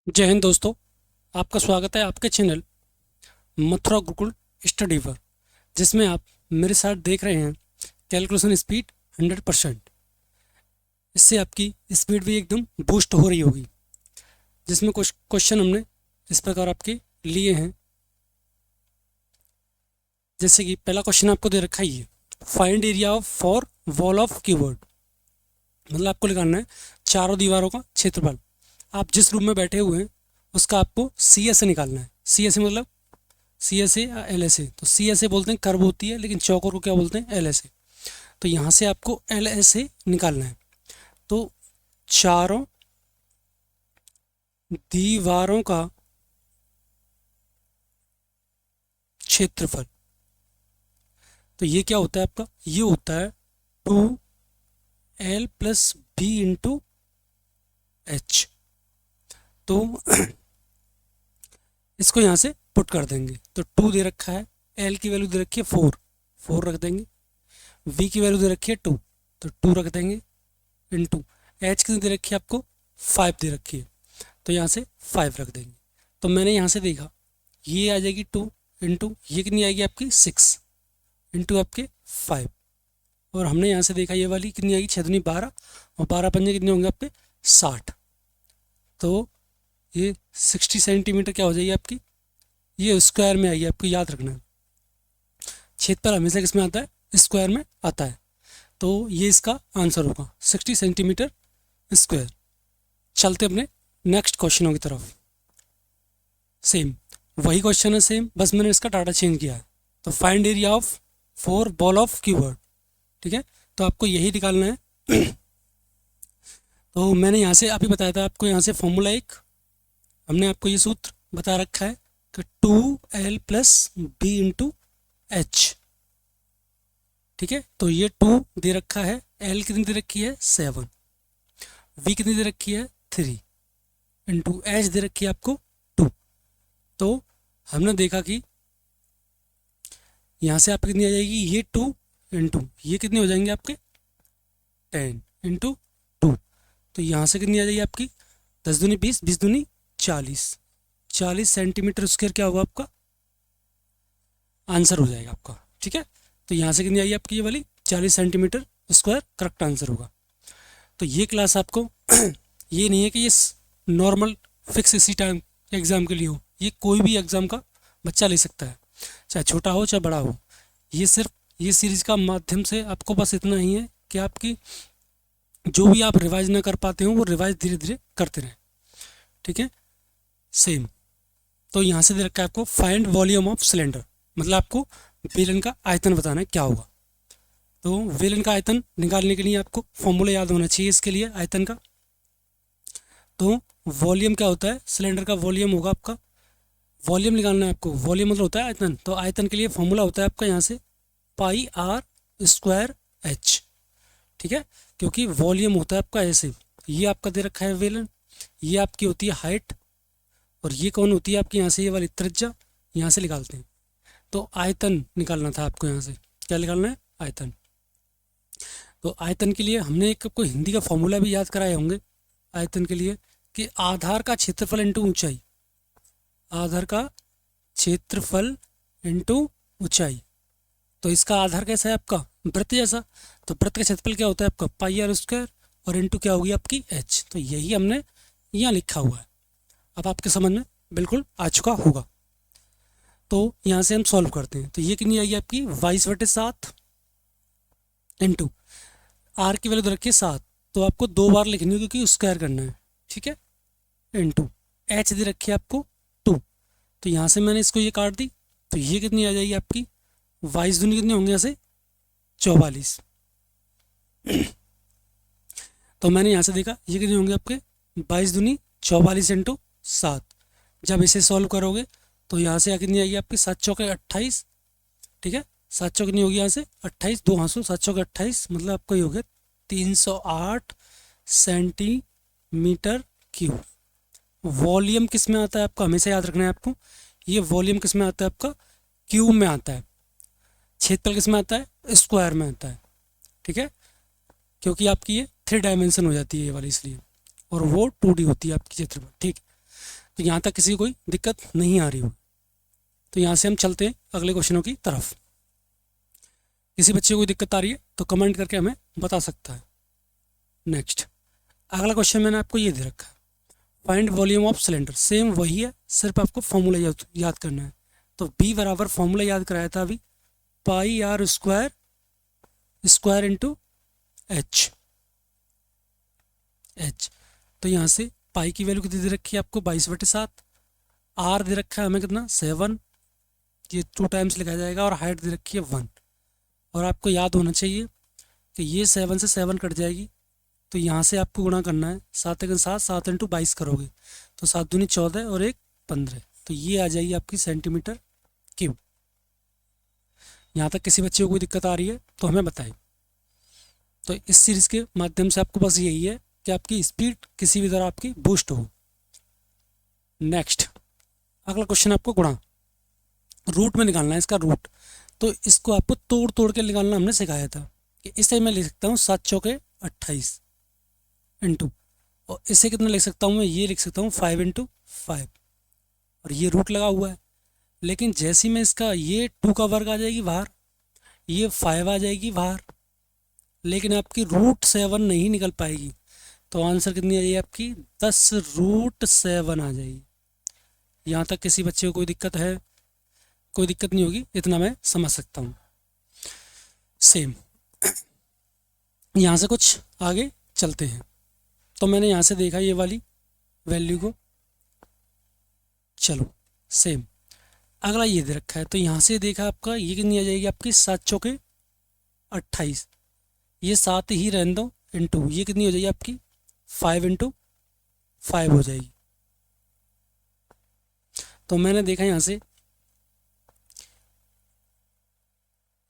जय हिंद दोस्तों। आपका स्वागत है आपके चैनल मथुरा गुरुकुल स्टडी पर, जिसमें आप मेरे साथ देख रहे हैं कैलकुलेशन स्पीड 100%। इससे आपकी स्पीड भी एकदम बूस्ट हो रही होगी। जिसमें कुछ क्वेश्चन हमने इस प्रकार आपके लिए हैं। जैसे कि पहला क्वेश्चन आपको दे रखा ही है, find area of for wall of keyboard. मतलब आपको निकालना है चारों दीवारों का क्षेत्रफल। आप जिस रूम में बैठे हुए हैं उसका आपको सी एस ए निकालना है। सी एस ए मतलब सी एस ए या एल एस ए। तो सी एस ए बोलते हैं कर्व होती है, लेकिन चौकोर को क्या बोलते हैं, एल एस ए। तो यहाँ से आपको एल एस ए निकालना है। तो चारों दीवारों का क्षेत्रफल, तो ये क्या होता है आपका, ये होता है 2L+B/H। तो इसको यहाँ से पुट कर देंगे। तो 2 दे रखा है, एल की वैल्यू दे रखी है 4, 4 रख देंगे। वी की वैल्यू दे रखी है 2, तो 2 रख देंगे। इंटू एच कितनी दे रखी है आपको, 5 दे रखी है, तो यहाँ से 5 रख देंगे। तो मैंने यहाँ से देखा ये आ जाएगी 2 इंटू ये कितनी आएगी आपकी 6 इंटू आपके 5। और हमने यहाँ से देखा ये वाली कितनी आएगी 6 दूनी 12, और 12 पंजे कितने होंगे आपके 60। तो ये 60 सेंटीमीटर क्या हो जाएगी आपकी, ये स्क्वायर में आएगी। आपको याद रखना है क्षेत्रफल हमेशा किस में आता है, स्क्वायर में आता है। तो ये इसका आंसर होगा 60 सेंटीमीटर स्क्वायर। चलते अपने नेक्स्ट क्वेश्चनों की तरफ। सेम वही क्वेश्चन है, सेम, बस मैंने इसका डाटा चेंज किया है। तो find area of four ball of keyboard. ठीक है, तो आपको यही निकालना है। तो मैंने यहाँ से अभी बताया था आपको, यहाँ से फॉर्मूला एक हमने आपको ये सूत्र बता रखा है कि 2L+B/H। ठीक है, तो ये 2 दे रखा है, L कितनी दे रखी है 7, V कितनी दे रखी है 3, इंटू H दे रखी है आपको 2। तो हमने देखा कि यहाँ से आपकी कितनी आ जाएगी, ये 2 इंटू ये कितने हो जाएंगे आपके 10 इंटू 2। तो यहाँ से कितनी आ जाएगी आपकी 10 दूनी 20, 20 दूनी 40, 40 सेंटीमीटर स्क्वायर क्या होगा आपका आंसर हो जाएगा आपका। ठीक है, तो यहाँ से कितनी आई आपकी ये वाली 40 सेंटीमीटर स्क्वायर करेक्ट आंसर होगा। तो ये क्लास आपको ये नहीं है कि ये नॉर्मल फिक्स इसी टाइम एग्ज़ाम के लिए हो, ये कोई भी एग्ज़ाम का बच्चा ले सकता है, चाहे छोटा हो चाहे बड़ा हो। ये सिर्फ ये सीरीज का माध्यम से आपको बस इतना ही है कि आपकी जो भी आप रिवाइज ना कर पाते हो वो रिवाइज धीरे धीरे करते रहें। ठीक है, सेम। तो यहाँ से दे रखा है आपको फाइंड वॉल्यूम ऑफ सिलेंडर, मतलब आपको बेलन का आयतन बताना है क्या होगा। तो बेलन का आयतन निकालने के लिए आपको फॉर्मूला याद होना चाहिए इसके लिए आयतन का। तो वॉल्यूम क्या होता है, सिलेंडर का वॉल्यूम होगा आपका, वॉल्यूम निकालना है आपको, वॉल्यूम मतलब होता है आयतन। तो आयतन के लिए फॉर्मूला होता है आपका यहाँ से πr²h। ठीक है, क्योंकि वॉल्यूम होता है आपका ऐसे, ये आपका दे रखा है वेलन, ये आपकी होती है हाइट, और ये कौन होती है आपकी यहाँ से ये वाली त्रिज्या, यहाँ से निकालते हैं। तो आयतन निकालना था आपको, यहाँ से क्या निकालना है आयतन। तो आयतन के लिए हमने एक आपको हिंदी का फॉर्मूला भी याद कराए होंगे आयतन के लिए, कि आधार का क्षेत्रफल इंटू ऊंचाई, आधार का क्षेत्रफल इंटू ऊंचाई। तो इसका आधार कैसा है आपका, वृत्त जैसा। तो वृत्त का क्षेत्रफल क्या होता है आपका πr², और इंटू क्या होगी आपकी h। तो यही हमने यहाँ लिखा हुआ है, अब आपके समझ में बिल्कुल आ चुका होगा। तो यहाँ से हम सॉल्व करते हैं। तो ये कितनी आएगी आपकी 22/7 इंटू आर की वैल्यू दे रखी है 7, तो आपको 2 बार लिखनी है क्योंकि स्क्वायर करना है। ठीक है, इंटू एच दे रखी है आपको 2, तो यहाँ से मैंने इसको ये काट दी, तो ये कितनी आ जाएगी आपकी 22 दूनी कितने होंगे यहाँ से 44। तो मैंने यहाँ से देखा ये कितने होंगे आपके 22 दूनी 44 इंटू 7। जब इसे सॉल्व करोगे तो यहाँ से कितनी आएगी आपकी 7 चौके 28। ठीक है, 7 चौके कितनी होगी यहाँ से 28, 2 हाँसू 7 चौके 28, मतलब आपको ये हो गया 308 सेंटीमीटर क्यूब। वॉल्यूम किस में आता है आपका, हमेशा याद रखना है आपको, ये वॉल्यूम किस में आता है आपका क्यूब में आता है, क्षेत्रफल किस में आता है स्क्वायर में आता है। ठीक है, क्योंकि आपकी ये 3 डायमेंशन हो जाती है ये वाली इसलिए, और वो 2D होती है आपकी क्षेत्रफल। ठीक, तो यहाँ तक किसी को कोई दिक्कत नहीं आ रही हो। तो यहाँ से हम चलते हैं अगले क्वेश्चनों की तरफ। किसी बच्चे को कोई दिक्कत आ रही है तो कमेंट करके हमें बता सकता है। नेक्स्ट अगला क्वेश्चन मैंने आपको ये दे रखा है, find volume of cylinder. Same वही है, सिर्फ आपको फॉर्मूला याद करना है। तो बी बराबर फॉर्मूला याद कराया था अभी, pi R square square into H. तो यहाँ से पाई की वैल्यू कितनी दे रखी है आपको 22/7, आर दे रखा है हमें कितना 7, ये 2 टाइम्स लिखा जाएगा, और हाइट दे रखी है 1। और आपको याद होना चाहिए कि ये 7 से 7 कट जाएगी, तो यहाँ से आपको गुणा करना है 7 × 7, 7 × 22 करोगे तो 7 दूनी 14 और 1 15, तो ये आ जाएगी आपकी सेंटीमीटर क्यूब। यहाँ तक किसी बच्चे को कोई दिक्कत आ रही है तो हमें बताएं। तो इस सीरीज़ के माध्यम से आपको बस यही है कि आपकी स्पीड किसी भी तरह आपकी बूस्ट हो। नेक्स्ट अगला क्वेश्चन आपको गुणा रूट में निकालना है, इसका रूट। तो इसको आपको तोड़ तोड़ के निकालना हमने सिखाया था कि इसे मैं लिख सकता हूँ 7 चौके 28 इंटू, और इसे कितना लिख सकता हूँ मैं, ये लिख सकता हूँ 5 × 5, और ये रूट लगा हुआ है। लेकिन जैसे ही मैं इसका ये 2 का वर्ग आ जाएगी बाहर, ये 5 आ जाएगी बाहर, लेकिन आपकी √7 नहीं निकल पाएगी। तो आंसर कितनी आ जाएगी आपकी 10√7 आ जाएगी। यहाँ तक किसी बच्चे को कोई दिक्कत है? कोई दिक्कत नहीं होगी, इतना मैं समझ सकता हूँ। सेम यहाँ से कुछ आगे चलते हैं। तो मैंने यहाँ से देखा ये वाली वैल्यू को, चलो सेम अगला ये दे रखा है। तो यहाँ से देखा आपका ये कितनी आ जाएगी आपकी 7 चौके 28, ये 7 ही रहने दो, इंटू ये कितनी हो जाएगी आपकी 5 × 5 हो जाएगी। तो मैंने देखा यहाँ से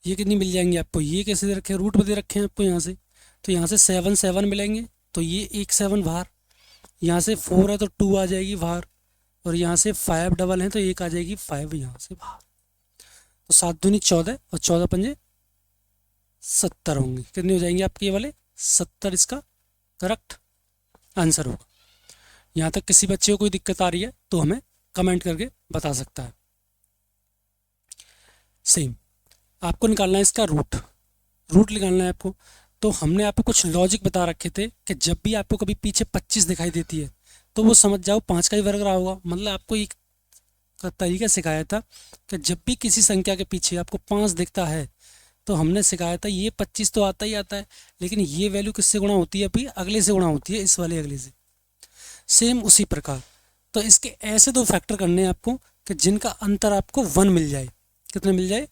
ये कितनी मिल जाएंगी आपको, ये कैसे दे रखे हैं, रूट में दे रखे हैं आपको यहाँ से। तो यहाँ से 7 7 मिलेंगे, तो ये एक 7 बाहर, यहाँ से 4 है तो 2 आ जाएगी बाहर, और यहाँ से 5 डबल है तो एक आ जाएगी 5 यहाँ से बाहर। तो 7 दूनी 14 और 14 पंजे 70 होंगे। कितने हो जाएंगे आपके ये वाले 70, इसका करेक्ट आंसर होगा। यहाँ तक किसी बच्चे को कोई दिक्कत आ रही है तो हमें कमेंट करके बता सकता है। सेम आपको निकालना है इसका रूट निकालना है आपको। तो हमने आपको कुछ लॉजिक बता रखे थे कि जब भी आपको कभी पीछे 25 दिखाई देती है तो वो समझ जाओ 5 का ही वर्ग रहा होगा। मतलब आपको एक तरीका सिखाया था कि जब भी किसी संख्या के पीछे आपको 5 दिखता है तो हमने सिखाया था ये 25 तो आता ही आता है, लेकिन ये वैल्यू किससे गुणा होती है, अभी अगले से गुणा होती है, इस वाले अगले से। सेम उसी प्रकार तो इसके ऐसे 2 फैक्टर करने हैं आपको कि जिनका अंतर आपको 1 मिल जाए। कितने मिल जाए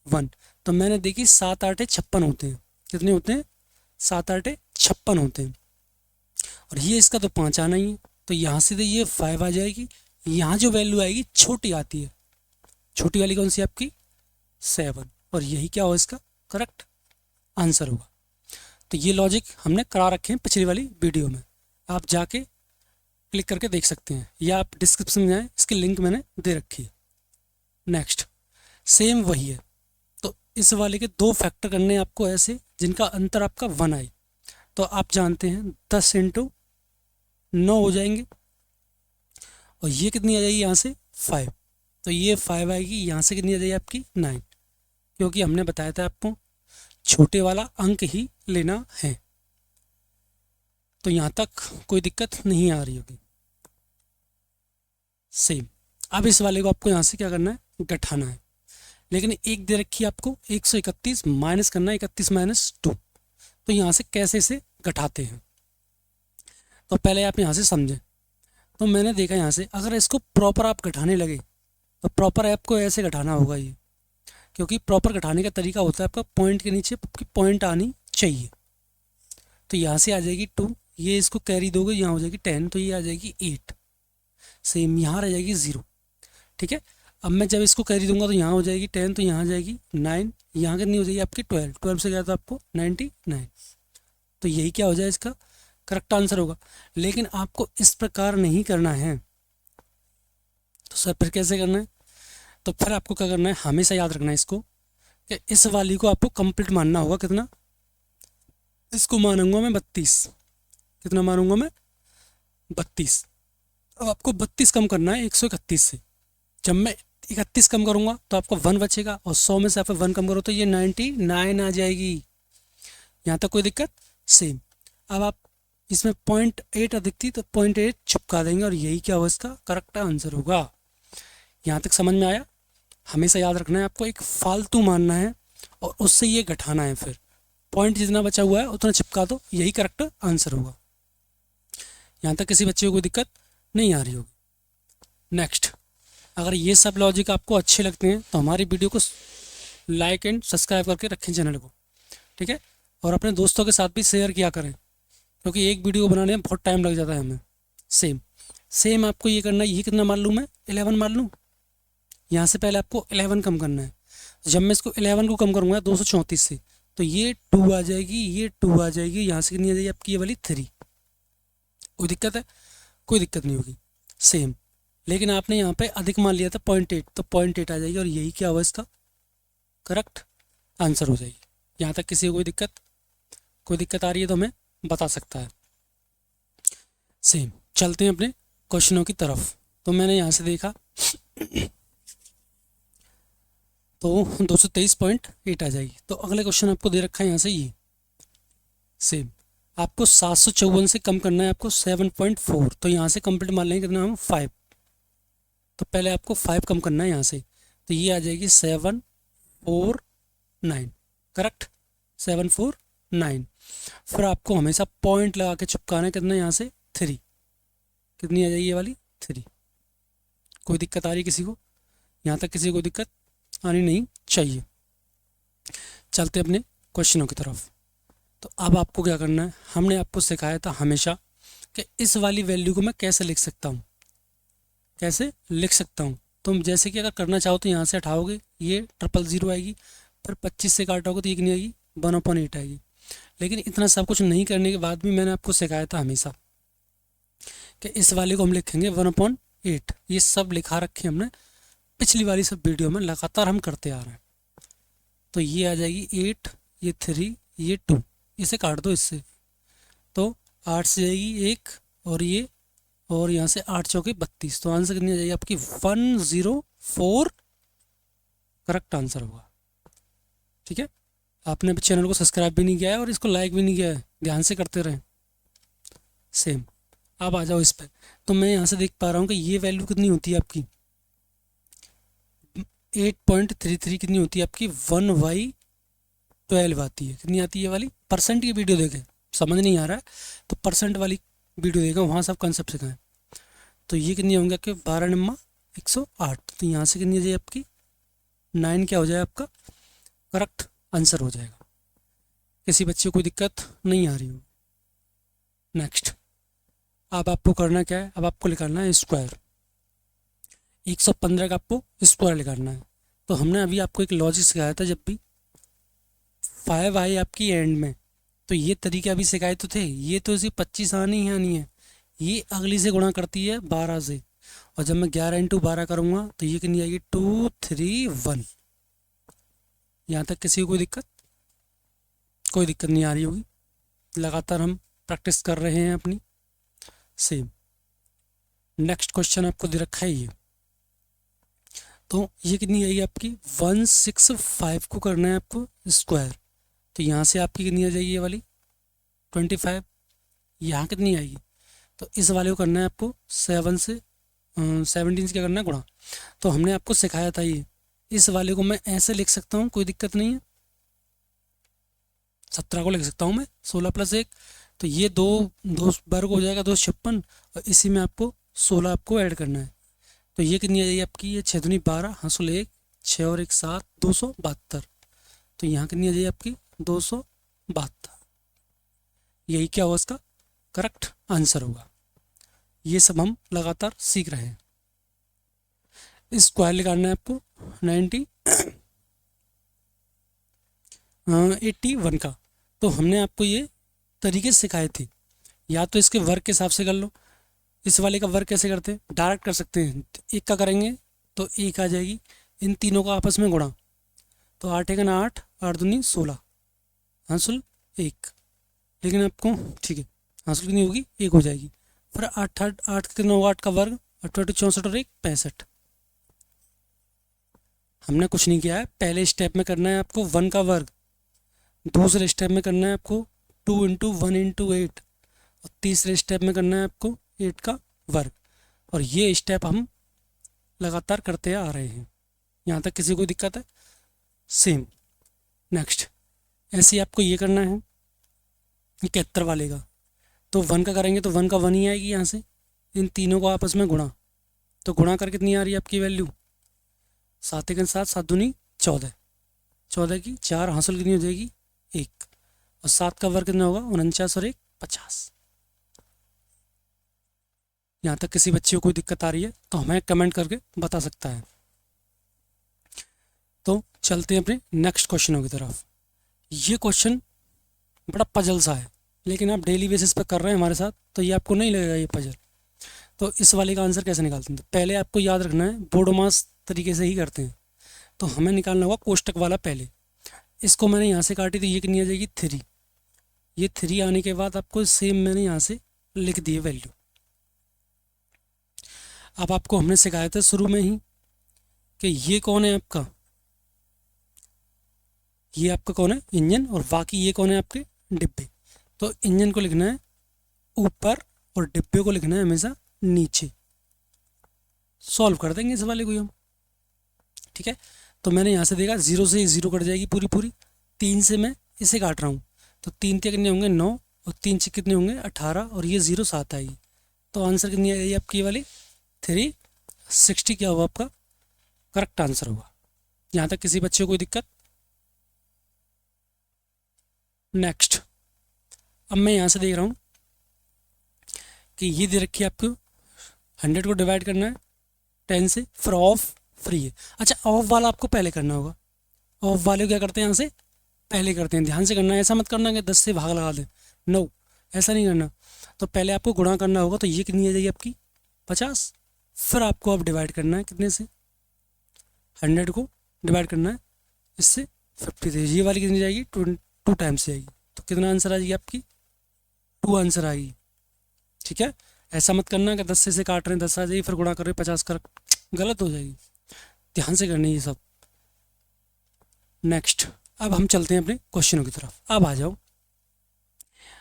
1। तो मैंने देखी 7 8 56 होते हैं। कितने होते हैं 7 8 56 होते हैं, और ये इसका तो 5 आना ही है, तो यहाँ से तो ये 5 आ जाएगी। यहाँ जो वैल्यू आएगी छोटी आती है, छोटी वाली कौन सी आपकी 7, और यही क्या हो इसका करेक्ट आंसर होगा। तो ये लॉजिक हमने करा रखे हैं पिछली वाली वीडियो में, आप जाके क्लिक करके देख सकते हैं, या आप डिस्क्रिप्शन में जाएँ, इसकी लिंक मैंने दे रखी है। नेक्स्ट सेम वही है। तो इस वाले के 2 फैक्टर करने हैं आपको ऐसे जिनका अंतर आपका 1 आए। तो आप जानते हैं 10 × 9 हो जाएंगे, और ये कितनी आ जाएगी यहाँ से 5, तो ये 5 आएगी। यहाँ से कितनी आ जाएगी आपकी 9, क्योंकि हमने बताया था आपको छोटे वाला अंक ही लेना है। तो यहाँ तक कोई दिक्कत नहीं आ रही होगी। सेम अब इस वाले को आपको यहाँ से क्या करना है, घटाना है। लेकिन एक दे रखी है आपको 131 माइनस करना है 31 - 2। तो यहाँ से कैसे इसे घटाते हैं, तो पहले आप यहाँ से समझें। तो मैंने देखा यहाँ से अगर इसको प्रॉपर आप घटाने लगे तो प्रॉपर आपको ऐसे घटाना होगा ये, क्योंकि प्रॉपर घटाने का तरीका होता है आपका पॉइंट के नीचे आपकी पॉइंट आनी चाहिए। तो यहाँ से आ जाएगी 2, ये इसको कैरी दोगे यहाँ हो जाएगी 10, तो ये आ जाएगी 8। सेम यहाँ रह जाएगी 0। ठीक है, अब मैं जब इसको कैरी दूंगा तो यहाँ हो जाएगी 10, तो यहाँ आ जाएगी 9, यहाँ कितनी हो जाएगी आपकी 12 से गया था आपको 99। तो यही क्या हो जाए इसका करेक्ट आंसर होगा। लेकिन आपको इस प्रकार नहीं करना है, तो सर फिर कैसे करना है? तो फिर आपको क्या करना है, हमेशा याद रखना है इसको कि इस वाली को आपको कंप्लीट मानना होगा। कितना इसको मानूंगा मैं 32, कितना मानूंगा मैं 32। अब आपको 32 कम करना है 131 से। जब मैं 31 कम करूँगा तो आपको 1 बचेगा, और 100 में से आप 1 कम करो तो ये 99 आ जाएगी। यहाँ तक कोई दिक्कत? सेम। अब आप इसमें 0.8 अधिक थी तो 0.8 चिपका देंगे, और यही क्या होगा, इसका करेक्ट आंसर होगा। यहाँ तक समझ में आया? हमेशा याद रखना है आपको, एक फालतू मानना है और उससे ये घटाना है, फिर पॉइंट जितना बचा हुआ है उतना चिपका दो, यही करेक्ट आंसर होगा। यहाँ तक किसी बच्चे को कोई दिक्कत नहीं आ रही होगी। नेक्स्ट, अगर ये सब लॉजिक आपको अच्छे लगते हैं तो हमारी वीडियो को लाइक एंड सब्सक्राइब करके रखें चैनल को, ठीक है, और अपने दोस्तों के साथ भी शेयर किया करें, क्योंकि एक वीडियो बनाने में बहुत टाइम लग जाता है हमें। सेम सेम आपको ये करना है। ये कितना मान लूँ मैं? 11 मान लूँ। यहाँ से पहले आपको 11 कम करना है। जब मैं इसको 11 को कम करूँगा 234 से, तो ये 2 आ जाएगी, ये 2 आ जाएगी, यहाँ से कितनी आ जाएगी आपकी ये वाली 3। कोई दिक्कत है? कोई दिक्कत नहीं होगी। सेम, लेकिन आपने यहाँ पे अधिक मान लिया था 0.8, तो 0.8 आ जाएगी, और यही क्या होगा, इसका करेक्ट आंसर हो जाएगी। यहाँ तक किसी को कोई दिक्कत आ रही है तो हमें बता सकता है। सेम, चलते हैं अपने क्वेश्चनों की तरफ। तो मैंने यहाँ से देखा तो 223.8 आ जाएगी। तो अगले क्वेश्चन आपको दे रखा है यहाँ से ये सेम, आपको 754 से कम करना है आपको 7.4। तो यहाँ से कंप्लीट मान लेंगे कितना हम 5। तो पहले आपको 5 कम करना है यहाँ से, तो ये आ जाएगी 749, करेक्ट 749। फिर आपको हमेशा पॉइंट लगा के चिपकाना है, कितना यहाँ से 3, कितनी आ जाएगी ये वाली 3। कोई दिक्कत आ रही है किसी को? यहाँ तक किसी को दिक्कत आनी नहीं चाहिए। चलते अपने क्वेश्चनों की तरफ। तो अब आपको क्या करना है, हमने आपको सिखाया था हमेशा कि इस वाली वैल्यू को मैं कैसे लिख सकता हूँ, कैसे लिख सकता हूँ। तुम जैसे कि अगर करना चाहो तो यहाँ से हटाओगे, ये 000 आएगी, फिर 25 से काटोगे तो ये कितनी आएगी 1/8 आएगी। लेकिन इतना सब कुछ नहीं करने के बाद भी मैंने आपको सिखाया था हमेशा कि इस वाले को हम लिखेंगे 1/8। ये सब लिखा रखे हमने पिछली वाली सब वीडियो में, लगातार हम करते आ रहे हैं। तो ये आ जाएगी 8, ये 3, ये 2, इसे काट दो इससे, तो 8 से जाएगी 1, और यहाँ से 8 चौके 32। तो आंसर कितनी आ जाएगी आपकी 104, करेक्ट आंसर होगा। ठीक है, आपने चैनल को सब्सक्राइब भी नहीं किया है और इसको लाइक भी नहीं किया है, ध्यान से करते रहें। सेम, अब आ जाओ इस पर। तो मैं यहाँ से देख पा रहा हूँ कि ये वैल्यू कितनी होती है आपकी 8.33, कितनी होती है आपकी 1/12 आती है। कितनी आती है वाली? परसेंट की वीडियो देखें, समझ नहीं आ रहा है तो परसेंट वाली वीडियो देखें, वहाँ सब कंसेप्ट सिखाएं। तो ये कितनी होंगे आपके 12 नम्मा 108। तो यहाँ से कितनी आ जाए आपकी 9, क्या हो जाए आपका करेक्ट आंसर हो जाएगा। किसी बच्चे को कोई दिक्कत नहीं आ रही हो। नेक्स्ट, अब आपको करना क्या है, अब आपको निकालना है स्क्वायर। 115 का आपको स्क्वायर निकालना है। तो हमने अभी आपको एक लॉजिक सिखाया था, जब भी 5 आए आपकी एंड में, तो ये तरीके अभी सिखाए तो थे। ये तो इसी 25 आनी ही आनी है, ये अगली से गुणा करती है 12 से, और जब मैं 11 × 12 करूँगा तो ये कितनी आएगी 231। यहाँ तक किसी को कोई दिक्कत नहीं आ रही होगी, लगातार हम प्रैक्टिस कर रहे हैं अपनी। सेम, नेक्स्ट क्वेश्चन आपको दे रखा है ये। तो ये कितनी आएगी आपकी 165 को करना है आपको स्क्वायर। तो यहाँ से आपकी कितनी आ जाएगी ये वाली 25, यहाँ कितनी आएगी, तो इस वाले को करना है आपको 17 से क्या करना है गुणा। तो हमने आपको सिखाया था ये, इस वाले को मैं ऐसे लिख सकता हूँ, कोई दिक्कत नहीं है। 17 को लिख सकता हूँ मैं 16 + 1, तो ये दो वर्ग हो जाएगा 256, और इसी में आपको 16 आपको ऐड करना है। तो ये कितनी आ जाएगी आपकी, ये 6 दूनी 12, हाँसुल 1, 6 और 1 7, 272। तो यहाँ कितनी आ जाएगी आपकी 272। यही क्या होगा इसका करेक्ट आंसर होगा। ये सब हम लगातार सीख रहे हैं। स्क्वायर निकालना है आपको 81 का। तो हमने आपको ये तरीके सिखाए थे, या तो इसके वर्ग के हिसाब से कर लो। इस वाले का वर्ग कैसे करते हैं, डायरेक्ट कर सकते हैं। 1 का करेंगे तो 1 आ जाएगी, इन तीनों का आपस में गुणा, तो 8 × 8, 8 दूनी 16, हाँसुल 1। लेकिन आपको ठीक है, हाँसुल कितनी होगी 1 हो जाएगी। फिर आठ आठ आठ कितना होगा, 8 का वर्ग, 8 64 और 1 65। हमने कुछ नहीं किया है, पहले स्टेप में करना है आपको 1 का वर्ग, दूसरे स्टेप में करना है आपको 2 × 1 × 8, और तीसरे स्टेप में करना है आपको 8 का वर्ग। और ये स्टेप हम लगातार करते आ रहे हैं। यहाँ तक किसी को दिक्कत है? सेम। नेक्स्ट ऐसे ही आपको ये करना है 71 वाले का। तो 1 का करेंगे तो 1 का 1 ही आएगी, यहाँ से इन तीनों को आपस में गुणा, तो गुणा कर कितनी आ रही है आपकी वैल्यू, 7 × 7 7 दूनी 14, 14 की 4 हासिल कितनी हो जाएगी 1, और 7 का वर्ग कितना होगा 49 और 1 50। यहाँ तक किसी बच्चे को कोई दिक्कत आ रही है तो हमें कमेंट करके बता सकता है। तो चलते हैं अपने नेक्स्ट क्वेश्चनों की तरफ। ये क्वेश्चन बड़ा पजल सा है, लेकिन आप डेली बेसिस पे कर रहे हैं हमारे साथ तो ये आपको नहीं लगेगा ये पजल। तो इस वाले का आंसर कैसे निकालते हैं, तो पहले आपको याद रखना है बोडोमास तरीके से ही करते हैं। तो हमें निकालना होगा कोष्टक वाला पहले। इसको मैंने यहाँ से काटी तो ये कितनी आ जाएगी 3। ये 3 आने के बाद आपको सेम मैंने यहाँ से लिख दिए वैल्यू। अब आपको हमने सिखाया था शुरू में ही कि ये कौन है आपका, ये आपका कौन है इंजन, और बाकी ये कौन है आपके डिब्बे। तो इंजन को लिखना है ऊपर और डिब्बे को लिखना है हमेशा नीचे। सॉल्व कर देंगे इस वाले को हम, ठीक है। तो मैंने यहाँ से देखा 0 से 0 कट जाएगी पूरी पूरी, 3 से मैं इसे काट रहा हूँ तो 3 के कितने होंगे 9, और 3 से कितने होंगे 18, और ये 0 7 आएगी। तो आंसर कितनी आएगी आपकी ये वाली 360 क्या होगा आपका करेक्ट आंसर होगा। यहाँ तक किसी बच्चे को कोई दिक्कत? नेक्स्ट अब मैं यहाँ से देख रहा हूँ कि ये दे रखी है आपको 100 को डिवाइड करना है 10 से, फिर ऑफ फ्री है। अच्छा ऑफ वाला आपको पहले करना होगा, ऑफ वाले को क्या करते हैं यहाँ से पहले करते हैं, ध्यान से करना है। ऐसा मत करना कि 10 से भाग लगा दें, नो ऐसा नहीं करना। तो पहले आपको गुणा करना होगा, तो ये कितनी आ जाएगी आपकी 50। फिर आपको अब डिवाइड करना है कितने से, 100 को डिवाइड करना है इससे 50 से, ये वाली कितनी जाएगी 2 टाइम्स जाएगी। तो कितना आंसर आ जाएगी आपकी 2 आंसर आएगी, ठीक है। ऐसा मत करना कि 10 से काट रहे हैं 10 आ जाएगी फिर गुणा कर रहे हैं 50 कर, गलत हो जाएगी। ध्यान से करनी है ये सब। नेक्स्ट अब हम चलते हैं अपने क्वेश्चनों की तरफ, अब आ जाओ।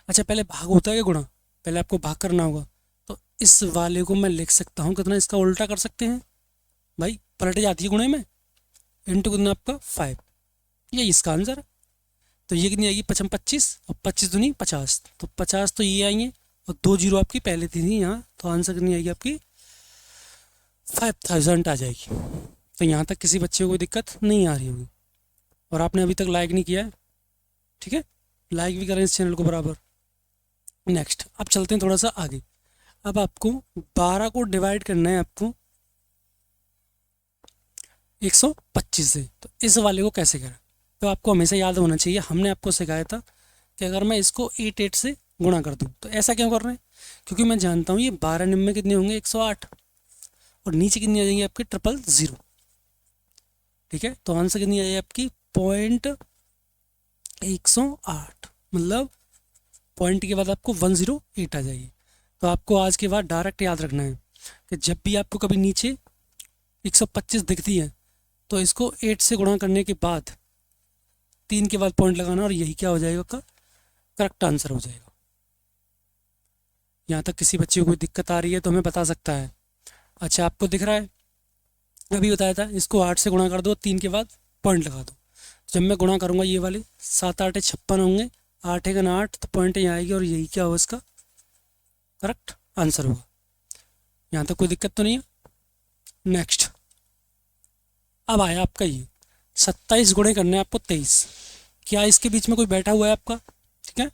अच्छा पहले भाग होता है क्या गुणा, पहले आपको भाग करना होगा। तो इस वाले को मैं लिख सकता हूँ कितना, इसका उल्टा कर सकते हैं भाई, पलट जाती है गुणे में, इंटू कितना आपका 5, ये इसका आंसर है। तो ये कितनी आएगी 25 और 25 दूनी 50, तो 50 तो ये आएंगे और 2 जीरो आपकी पहले थी यहाँ, तो आंसर कितनी आएगी आपकी 5000 आ जाएगी। तो यहाँ तक किसी बच्चे को कोई दिक्कत नहीं आ रही होगी। और आपने अभी तक लाइक नहीं किया है, ठीक है, लाइक भी करें इस चैनल को बराबर। नेक्स्ट अब चलते हैं थोड़ा सा आगे। अब आपको 12 को डिवाइड करना है आपको 125 से। तो इस वाले को कैसे करें, तो आपको हमेशा याद होना चाहिए, हमने आपको सिखाया था कि अगर मैं इसको 8 से गुणा कर दूं, तो ऐसा क्यों कर रहे हैं, क्योंकि मैं जानता हूँ ये 12 निम्न में कितने होंगे 108, और नीचे कितनी आ जाएंगी आपके 000, ठीक है। तो आंसर कितनी आ जाएगी आपकी 0.108, मतलब पॉइंट के बाद आपको 108 आ जाएगी। तो आपको आज के बाद डायरेक्ट याद रखना है कि जब भी आपको कभी नीचे 125 दिखती है तो इसको 8 से गुणा करने के बाद 3 के बाद पॉइंट लगाना, और यही क्या हो जाएगा आपका करेक्ट आंसर हो जाएगा। यहाँ तक किसी बच्चे को कोई दिक्कत आ रही है तो हमें बता सकता है। अच्छा आपको दिख रहा है, अभी बताया था इसको 8 से गुणा कर दो, 3 के बाद पॉइंट लगा दो। जब मैं गुणा करूँगा ये वाले 7 8 56 होंगे, 8 1 8, तो पॉइंट यहाँ आएगी और यही क्या होगा इसका करेक्ट आंसर होगा। यहाँ तक कोई दिक्कत तो नहीं है। नेक्स्ट अब आया आपका ये 27 गुणे करने हैं आपको 23। क्या इसके बीच में कोई बैठा हुआ है आपका, ठीक है।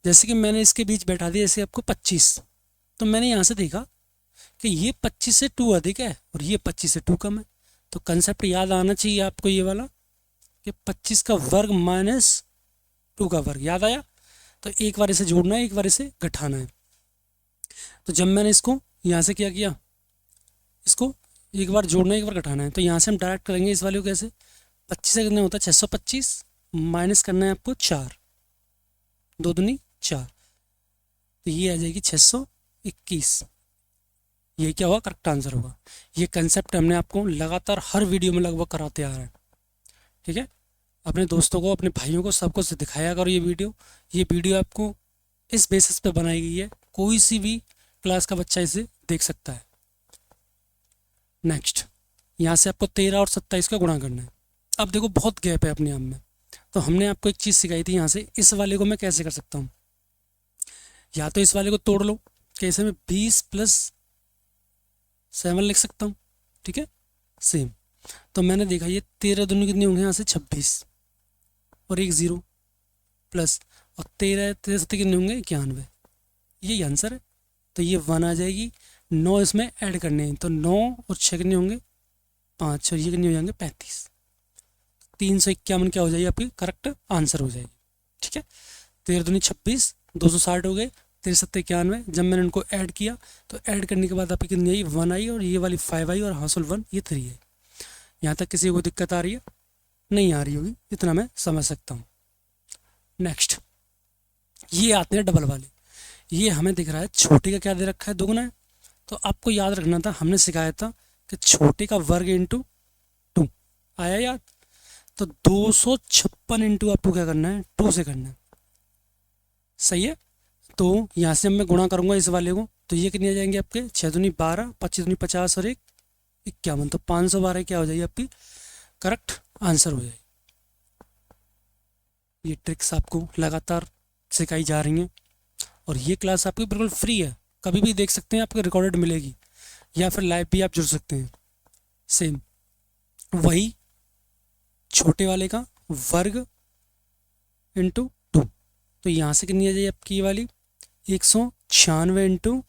जैसे कि मैंने इसके बीच बैठा दिया जैसे आपको 25, तो मैंने यहाँ से देखा कि ये 25 से 2 अधिक है और ये 25 से 2 कम है। तो कंसेप्ट याद आना चाहिए आपको ये वाला कि 25 का वर्ग माइनस 2 का वर्ग, याद आया। तो एक बार इसे जोड़ना है, एक बार इसे घटाना है। तो जब मैंने इसको यहाँ से क्या किया, इसको एक बार जोड़ना है एक बार घटाना है, तो यहाँ से हम डायरेक्ट करेंगे इस वाले को कैसे, 25 से कितना होता है 625, माइनस करना है आपको 4, 2 दूनी 4, तो ये आ जाएगी 625। 21। ये क्या हुआ, करेक्ट आंसर होगा। ये कंसेप्ट हमने आपको लगातार हर वीडियो में लगभग कराते आ रहे हैं, ठीक है। अपने दोस्तों को, अपने भाइयों को, सबको से दिखाया करो ये वीडियो आपको इस बेसिस पे बनाई गई है, कोई सी भी क्लास का बच्चा इसे देख सकता है। नेक्स्ट, यहाँ से आपको 13 और 27 का गुणा करना है। अब देखो बहुत गैप है अपने आप में, तो हमने आपको एक चीज़ सिखाई थी, यहाँ से इस वाले को मैं कैसे कर सकता हूँ, या तो इस वाले को तोड़ लो, कैसे में 20 + 7 लिख सकता हूँ, ठीक है। सेम, तो मैंने देखा ये 13 दूनी कितने होंगे, यहाँ से 26 और एक 0 प्लस, और 13 13 कितने होंगे, 91। यही आंसर है, तो ये 1 आ जाएगी। 9 इसमें ऐड करने हैं, तो 9 और 6 कितने होंगे, 5, और ये कितने हो जाएंगे, 35। 351 क्या हो जाएगी आपकी करेक्ट आंसर हो जाएगी, ठीक है। 13 दूनी 26, 260 हो गए, 13 7 91। जब मैंने उनको ऐड किया तो ऐड करने के बाद आपकी कितनी आई, 1 आई, और ये वाली 5 आई, और हासिल 1 ये 3 है। यहाँ तक किसी को दिक्कत आ रही है, नहीं आ रही होगी, इतना मैं समझ सकता हूँ। नेक्स्ट, ये आते हैं डबल वाले। ये हमें दिख रहा है छोटे का क्या दे रखा है, दुगुना है, तो आपको याद रखना था, हमने सिखाया था कि छोटे का वर्ग इंटू 2 आया याद, तो 256 इंटू आपको क्या करना है, 2 से करना है, सही है। तो यहाँ से मैं गुणा करूँगा इस वाले को, तो ये कितने आ जाएंगे आपके, 6 दूनी 12, 25 दूनी 50 और 1 51, तो 512 क्या हो जाएगी आपकी करेक्ट आंसर हो जाएगी। ये ट्रिक्स आपको लगातार सिखाई जा रही हैं, और ये क्लास आपकी बिल्कुल फ्री है, कभी भी देख सकते हैं, आपको रिकॉर्डेड मिलेगी, या फिर लाइव भी आप जुड़ सकते हैं। सेम वही छोटे वाले का वर्ग इंटू 2, तो यहाँ से कितनी आ जाएगी आपकी ये वाली 196 इंटू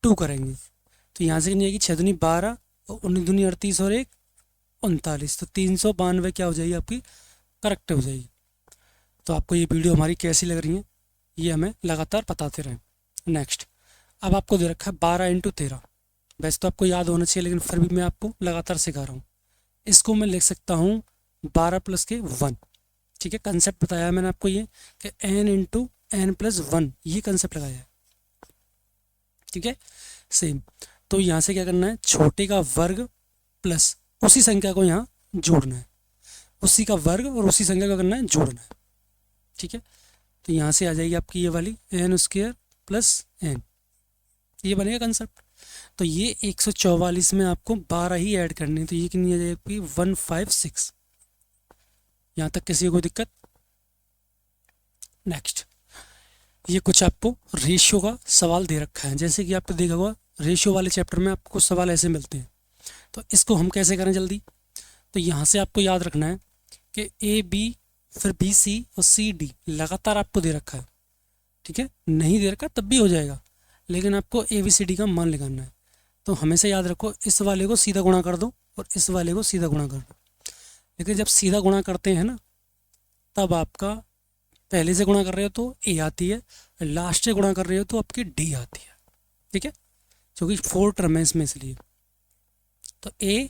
2 करेंगे, तो यहाँ से कितनी आएगी, 6 दूनी 12 और 19 दूनी 38 और 1 39, तो 392 क्या हो जाएगी आपकी करेक्ट हो जाएगी। तो आपको ये वीडियो हमारी कैसी लग रही है, ये हमें लगातार बताते रहें। नेक्स्ट, अब आपको दे रखा है 12 इंटू 13, वैसे तो आपको याद होना चाहिए, लेकिन फिर भी मैं आपको लगातार सिखा रहा हूँ। इसको मैं लिख सकता हूँ 12 + के 1, ठीक है। कंसेप्ट बताया मैंने आपको ये कि n इंटू n + 1, ये कंसेप्ट लगाया है, ठीक है। सेम, तो यहाँ से क्या करना है, छोटे का वर्ग प्लस उसी संख्या को यहाँ जोड़ना है, उसी का वर्ग और उसी संख्या का करना है जोड़ना है, ठीक है। तो यहाँ से आ जाएगी आपकी ये वाली n² + n, ये बनेगा कंसेप्ट। तो ये 144 में आपको 12 ही ऐड करने हैं, तो ये कितनी आ जाएगी आपकी 156। यहाँ तक किसी को दिक्कत। नेक्स्ट, ये कुछ आपको रेशियो का सवाल दे रखा है, जैसे कि आपने देखा होगा रेशियो वाले चैप्टर में आपको सवाल ऐसे मिलते हैं, तो इसको हम कैसे करें जल्दी। तो यहाँ से आपको याद रखना है कि AB, फिर BC और CD लगातार आपको दे रखा है, ठीक है। नहीं दे रखा तब भी हो जाएगा, लेकिन आपको ABCD का मान निकालना है। तो हमेशा याद रखो, इस वाले को सीधा गुणा कर दो और इस वाले को सीधा गुणा कर दो, लेकिन जब सीधा गुणा करते हैं ना, तब आपका पहले से गुणा कर रहे हो तो A आती है, लास्ट से गुणा कर रहे हो तो आपकी D आती है, ठीक है, क्योंकि 4 टर्म है इसमें, इसलिए। तो A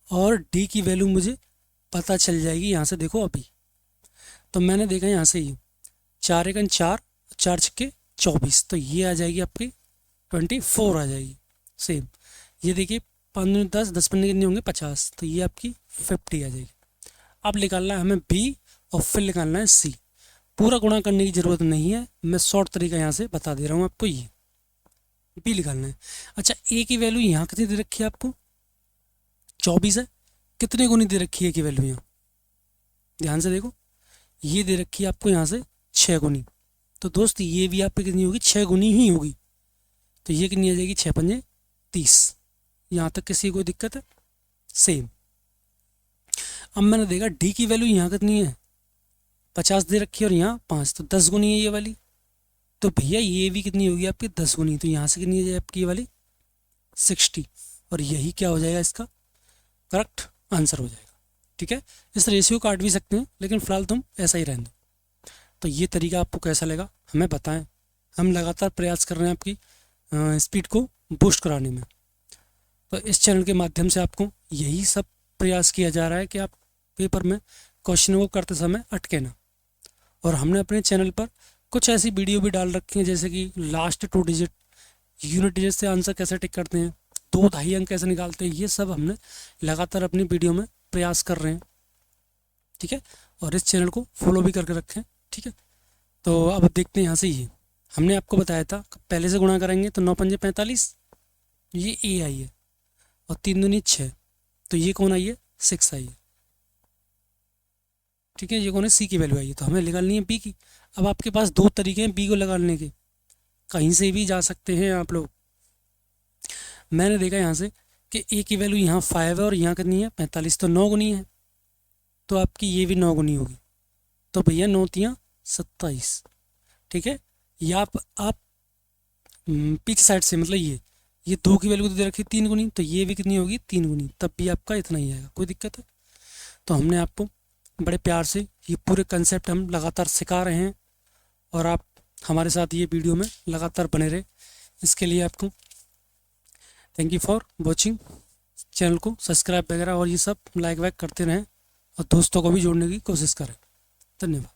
और D की वैल्यू मुझे पता चल जाएगी यहाँ से, देखो अभी तो मैंने देखा यहाँ से ही 4 × 4, 4 × 24, तो ये आ जाएगी आपकी 24 आ जाएगी। सेम, ये देखिए 5 × 10, 10 × 15 कितने होंगे 50, तो ये आपकी 50 आ जाएगी। अब निकालना है हमें B और फिर निकालना है C। पूरा गुणा करने की ज़रूरत नहीं है, मैं शॉर्ट तरीका यहाँ से बता दे रहा हूँ आपको, ये B निकालना है। अच्छा, A की वैल्यू यहाँ कितनी दे रखी है आपको, 24 है, कितने गुनी दे रखी है की वैल्यू यहाँ, ध्यान से देखो, ये दे रखी है आपको यहाँ से 6 गुनी, तो दोस्त ये भी आपकी कितनी होगी, 6 गुनी ही होगी, तो ये कितनी आ जाएगी 6 × 5 = 30। यहाँ तक किसी को दिक्कत है। सेम, अब मैंने देखा D की वैल्यू यहाँ कितनी है, 50 दे रखी है, और यहाँ 5, तो 10 गुनी है ये वाली, तो भैया ये भी कितनी होगी आपकी 10 गुनी, तो यहाँ से कितनी आ जाएगी आपकी ये वाली 60, और यही क्या हो जाएगा इसका करेक्ट आंसर हो जाएगा, ठीक है। इस रेशियो काट भी सकते हैं, लेकिन फिलहाल तुम ऐसा ही रहने दो। तो ये तरीका आपको कैसा लगा हमें बताएं, हम लगातार प्रयास कर रहे हैं आपकी स्पीड को बूस्ट कराने में। तो इस चैनल के माध्यम से आपको यही सब प्रयास किया जा रहा है कि आप पेपर में क्वेश्चनों को करते समय अटके ना, और हमने अपने चैनल पर कुछ ऐसी वीडियो भी डाल रखी हैं, जैसे कि लास्ट 2 डिजिट, यूनिट डिजिट से आंसर कैसे टिक करते हैं, 2 ढाई अंक कैसे निकालते हैं, ये सब हमने लगातार अपनी वीडियो में प्रयास कर रहे हैं। ठीक है, और इस चैनल को फॉलो भी करके रखें। ठीक है, तो अब देखते हैं यहाँ से। ये हमने आपको बताया था पहले से गुणा करेंगे तो 9 पंजे 45, ये ए आई है, और 3 दूनी 6, तो ये कौन आई है, 6 आई है। ठीक है, ये कौन है, सी की वैल्यू आई है, तो हमें निकालनी है बी की। अब आपके पास 2 तरीके हैं बी को निकालने के, कहीं से भी जा सकते हैं आप लोग। मैंने देखा यहाँ से कि ए की वैल्यू यहाँ 5 है और यहाँ कितनी है, 45, तो 9 गुनी है, तो आपकी ये भी 9 गुनी होगी, तो भैया 9 तियाँ 27। ठीक है, या आप पीछे साइड से, मतलब ये 2 की वैल्यू दे रखी 3 गुनी, तो ये भी कितनी होगी, 3 गुनी, तब भी आपका इतना ही आएगा। कोई दिक्कत है? तो हमने आपको बड़े प्यार से ये पूरे कंसेप्ट हम लगातार सिखा रहे हैं, और आप हमारे साथ ये वीडियो में लगातार बने रहे, इसके लिए आपको thank you for watching. Channel को सब्सक्राइब वगैरह और ये सब लाइक वाइक करते रहें, और दोस्तों को भी जोड़ने की कोशिश करें। धन्यवाद।